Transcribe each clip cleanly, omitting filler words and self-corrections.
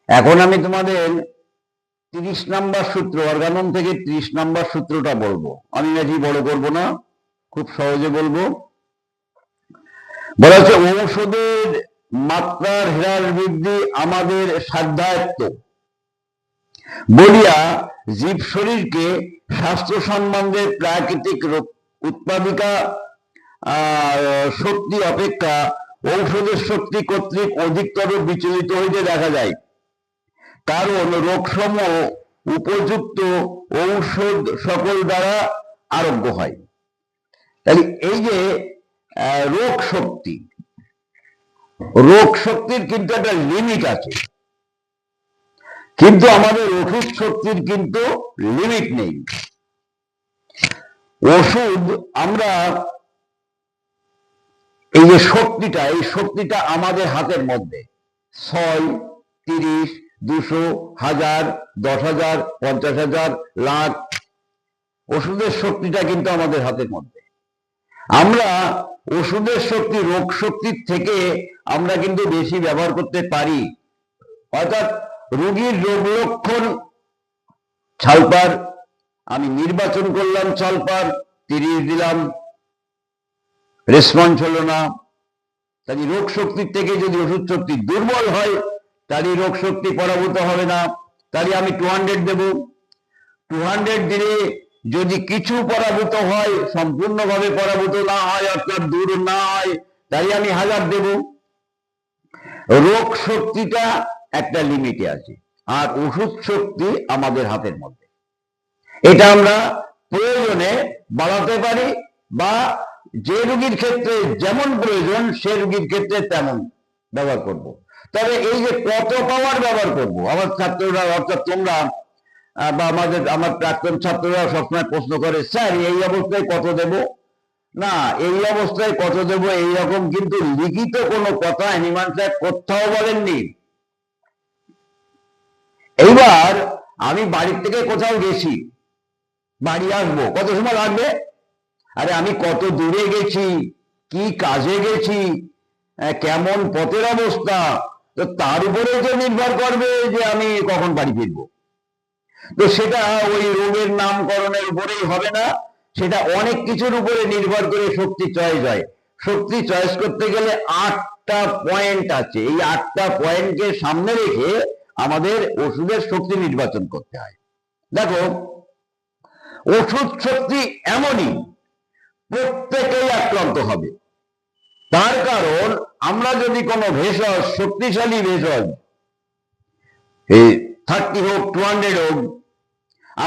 এখন আমি তোমাদের 30 নম্বর সূত্র, অর্গানন থেকে 30 নম্বর সূত্রটা বলবো। আমি বেশি বড় করব না, খুব সহজে বলবো। বলা হচ্ছে ঔষধের মাত্রার হ্রাস বৃদ্ধি আমাদের সাধ্যায়ত্ত বলিয়া জীব শরীরকে স্বাস্থ্য সম্বন্ধে প্রাকৃতিক উৎপাদিকা শক্তি অপেক্ষা ঔষধের শক্তি কর্তৃক অধিকতর বিচলিত হইতে দেখা যায়। কারণ রোগসমূহ উপযুক্ত ঔষধ সকল দ্বারা আরোগ্য হয়। তাহলে এই যে রোগ শক্তির কিন্তু একটা লিমিট আছে, কিন্তু আমাদের ওষুধ শক্তির কিন্তু লিমিট নেই। ওষুধ আমরা এই যে শক্তিটা আমাদের হাতের মধ্যে 6, 30, 200, 1000, 10,000, 50,000, লাখ, ওষুধের শক্তিটা কিন্তু আমাদের হাতের মধ্যে। আমরা ওষুধের শক্তি রোগ শক্তির থেকে আমরা কিন্তু বেশি ব্যবহার করতে পারি। অর্থাৎ রোগীর রোগ লক্ষণ ছালপার, আমি নির্বাচন করলাম ছালপার, 30 দিলাম, রেসপন্স হলো না। তাই রোগ শক্তির থেকে যদি ওষুধ শক্তি দুর্বল হয় তাহলে রোগ শক্তি পরাভূত হবে না, তাহলে আমি 200 দেব। 200 দিলে যদি কিছু পরাভূত হয়, সম্পূর্ণভাবে পরাভূত না হয়, অর্থাৎ দূর না হয়, তাহলে আমি 1000 দেব। রোগ শক্তিটা একটা লিমিটে আছে, আর ওষুধ শক্তি আমাদের হাতের মধ্যে। এটা আমরা প্রয়োজনে বাড়াতে পারি, বা যে রোগীর ক্ষেত্রে যেমন প্রয়োজন সে রোগীর ক্ষেত্রে তেমন ব্যবহার করব। তবে এই যে কত পাওয়ার ব্যবহার করব, আমার ছাত্ররা অর্থাৎ তোমরা বা আমার প্রাক্তন ছাত্ররা সবসময় প্রশ্ন করে, স্যার এই অবস্থায় কত দেব? না, এই অবস্থায় কত দেব এইরকম কিন্তু লিখিত কোনো কথা হ্যানিম্যান স্যার কোথাও বলেননি। এইবার আমি বাড়ির থেকে কোথাও গেছি, বাড়ি আসবো, কত সময় লাগবে? আরে আমি কত দূরে গেছি, কি কাজে গেছি, কেমন পথের অবস্থা, তো তার উপরে যে নির্ভর করবে যে আমি কখন বাড়ি ফিরবো। তো সেটা ওই রোগের নামকরণের উপরেই হবে না, সেটা অনেক কিছুর উপরে নির্ভর করে শক্তি চয়েস হয়। শক্তি চয়েস করতে গেলে 8টা পয়েন্ট আছে, এই 8টা পয়েন্টকে সামনে রেখে আমাদের ওষুধের শক্তি নির্বাচন করতে হয়। দেখো, ওষুধ শক্তি এমনই প্রত্যেকেই আক্রান্ত হবে। তার কারণ আমরা যদি কোনো ভেষজ, শক্তিশালী ভেষজ, এই 30 হোক 200 হোক,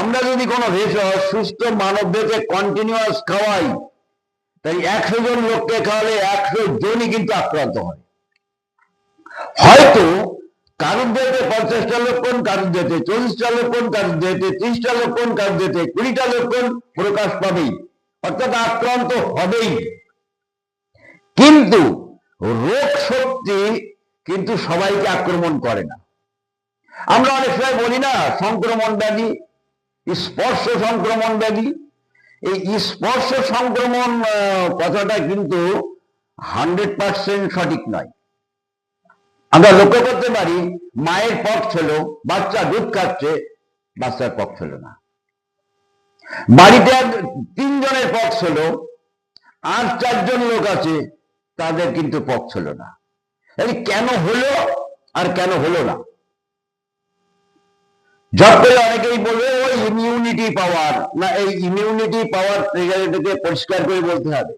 আমরা যদি কোনো ভেষজ সুস্থ মানবদেরকে কন্টিনিউয়াস খাওয়াই, তাই 100 জন লোককে খাওয়ালে 100 জনই কিন্তু আক্রান্ত হয়। হয়তো কারুর দেহতে 50টা লক্ষণ, কারুর দেহতে 40টা লক্ষণ, কারুর দেহতে 30টা লক্ষণ, কারুর দেহতে 20টা লক্ষণ প্রকাশ পাবেই, অর্থাৎ আক্রান্ত হবেই। কিন্তু রোগ শক্তি কিন্তু সবাইকে আক্রমণ করে না। আমরা অনেক সময় বলি না সংক্রমণ ব্যাধি, স্পর্শ সংক্রমণ ব্যাধি। এই স্পর্শ সংক্রমণ কথাটা কিন্তু 100% সঠিক নয়। আমরা লক্ষ্য করতে পারি, মায়ের পক্স ছিল, বাচ্চা দুধ খাচ্ছে, বাচ্চার পক্স ছিল না। বাড়িতে 3 জনের পক্স হলো, আর 4 জন লোক আছে, তাদের কিন্তু পক্স হলো না। কেন হলো আর কেন হলো না? জব করে অনেকেই বলবে ওই ইমিউনিটি পাওয়ার, না এই ইমিউনিটি পাওয়ার ট্রিগারটাকে পরিষ্কার করে বলতে হবে।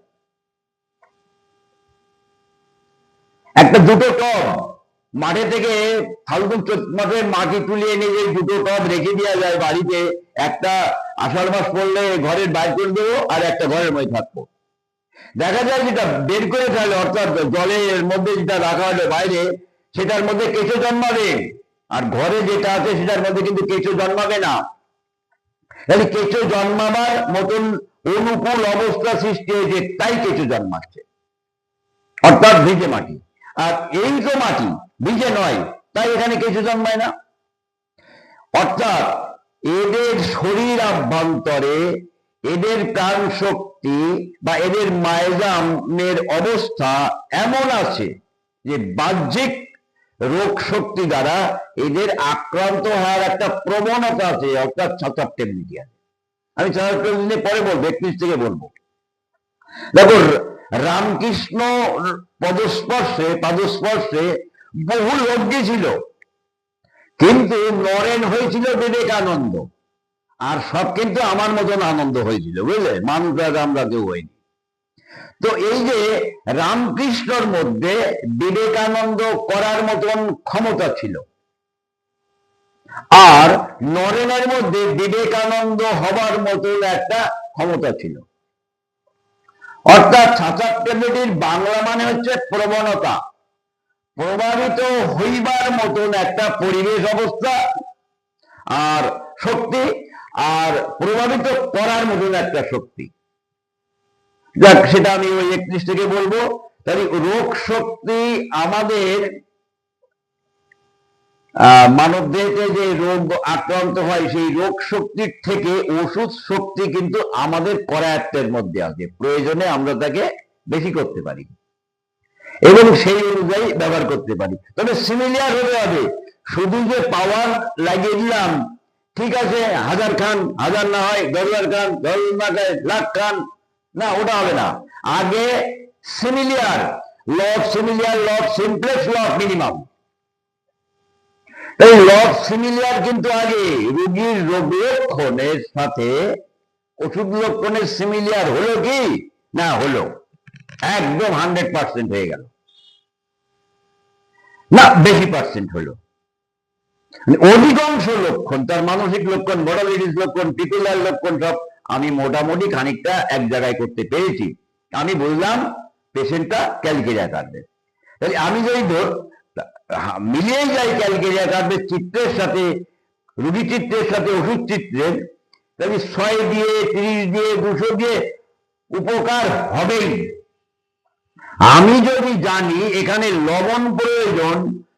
একটা দুটো টব মাঠে থেকে ফাল্গুন চৈত মাসে মাটি তুলে এনে যে দুটো টব রেখে দেওয়া যায় বাড়িতে, একটা আষাঢ় মাস পড়লে ঘরের বাইরে করে দেবো, আর একটা ঘরের মধ্যে থাকবো। দেখা যায় যেটা বের করে ফেলে, অর্থাৎ জলের মধ্যে যেটা রাখা হলো বাইরে, সেটার মধ্যে কেঁচো জন্মাবে, আর ঘরে যেটা আছে সেটার মধ্যে কিন্তু কেঁচো জন্মাবে না। তাহলে কেঁচো জন্মাবার মতন অনুকূল অবস্থা সৃষ্টি হয়েছে, তাই কেঁচো জন্মাচ্ছে, অর্থাৎ ভিজে মাটি। আর এই তো মাটি ভিজে নয়, তাই এখানে কেঁচো জন্মায় না। অর্থাৎ এদের শরীর আভ্যন্তরে এদের প্রাণ শক্তি বা এদের মায়জামের অবস্থা এমন আছে যে বাহ্যিক রোগ শক্তি দ্বারা এদের আক্রান্ত হওয়ার একটা প্রবণতা আছে, অর্থাৎ সাসেপ্টেবিলিটি আছে। আমি সাসেপ্টেবিলিটি পরে বলবো, 31 থেকে বলবো। দেখো, রামকৃষ্ণ পাদস্পর্শে বহু লোক ছিল, কিন্তু নরেন হয়েছিল বিবেকানন্দ, আর সব কিন্তু আমার মতন আনন্দ হয়েছিল, বুঝলে, মানুষ আমরা কেউ হয়নি। তো এই যে রামকৃষ্ণর মধ্যে বিবেকানন্দ করার মতন ক্ষমতা ছিল, আর নরেনের মধ্যে বিবেকানন্দ হবার মতন একটা ক্ষমতা ছিল। অর্থাৎ সাসেপ্টেবিলিটির বাংলা মানে হচ্ছে প্রবণতা, প্রভাবিত হইবার মতন একটা পরিবেশ অবস্থা, আর শক্তি, আর প্রভাবিত করার মতন একটা শক্তি। যাক, সেটা আমি ওই 31 থেকে বলবো। তাহলে রোগ শক্তি আমাদের মানব দেহতে যে রোগ আক্রান্ত হয়, সেই রোগ শক্তির থেকে ওষুধ শক্তি কিন্তু আমাদের করায়ত্তের মধ্যে আছে, প্রয়োজনে আমরা তাকে বেশি করতে পারি এবং সেই অনুযায়ী ব্যবহার করতে পারি। তবে সিমিলিয়ার হতে হবে। শুধু যে পাওয়ার লাগিয়ে দিলাম, ঠিক আছে, 1000 খান, 1000 না হয় 10,000 খান, 10,000 না হয় লাখ খান, না, ওটা হবে না। আগে similar, law of similar, law of simplex, law of minimum. এই ল অফ সিমিলিয়ার কিন্তু আগে রোগীর রোগ লক্ষণের সাথে ওষুধ লক্ষণের সিমিলিয়ার হলো কি না, হলো, একদম 100% হয়ে গেল না, বেশি পার্সেন্ট হলো। অধিকাংশ লক্ষণ, তার মানসিক লক্ষণ, বডালিটিস লক্ষণ, টিপুলার লক্ষণ, সব আমি মোটামুটি খানিকটা এক জায়গায় করতে পেরেছি। আমি বললাম পেশেন্টটা ক্যালকেরিয়া কাটবে, তাহলে আমি যদি মিলিয়ে যাই ক্যালকেরিয়া কাটবে চিত্রের সাথে, রুগী চিত্রের সাথে ওষুধ চিত্রের, তাহলে 100 দিয়ে, 30 দিয়ে, 200 দিয়ে উপকার হবেই। আমি যদি জানি এখানে লবণ প্রয়োজন,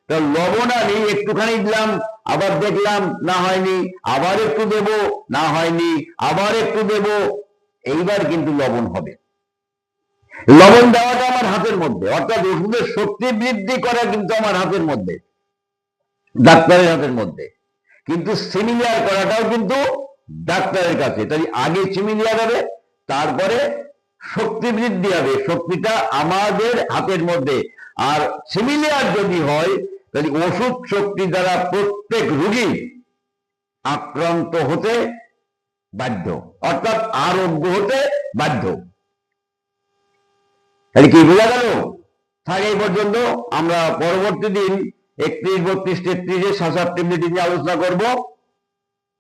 তো লবণ আমি একটুখানি দিলাম, আবার দেখলাম না হয়নি, আবার একটু দেব, না হয়নি, আবার একটু দেব, এইবার কিন্তু লবণ হবে। লবণ দেওয়াটা আমার হাতের মধ্যে, অর্থাৎ ওষুধের শক্তি বৃদ্ধি করা কিন্তু আমার হাতের মধ্যে, ডাক্তারের হাতের মধ্যে, কিন্তু সিমিলিয়ার করাটাও কিন্তু ডাক্তারের কাছে। তাই আগে সিমিলিয়ার হবে, তারপরে শক্তি বৃদ্ধি হবে, শক্তিটা আমাদের হাতের মধ্যে। আর সিমিলিয়ার যদি হয়, তাহলে ওষুধ শক্তি দ্বারা প্রত্যেক রোগী আক্রান্ত হতে বাধ্য, অর্থাৎ আরোগ্য হতে বাধ্য। তাহলে কি বোঝা গেল? থাকে এই পর্যন্ত। আমরা পরবর্তী দিন 31, 32, 33 সাসেপ্টেবিলিটি নিয়ে আলোচনা করব।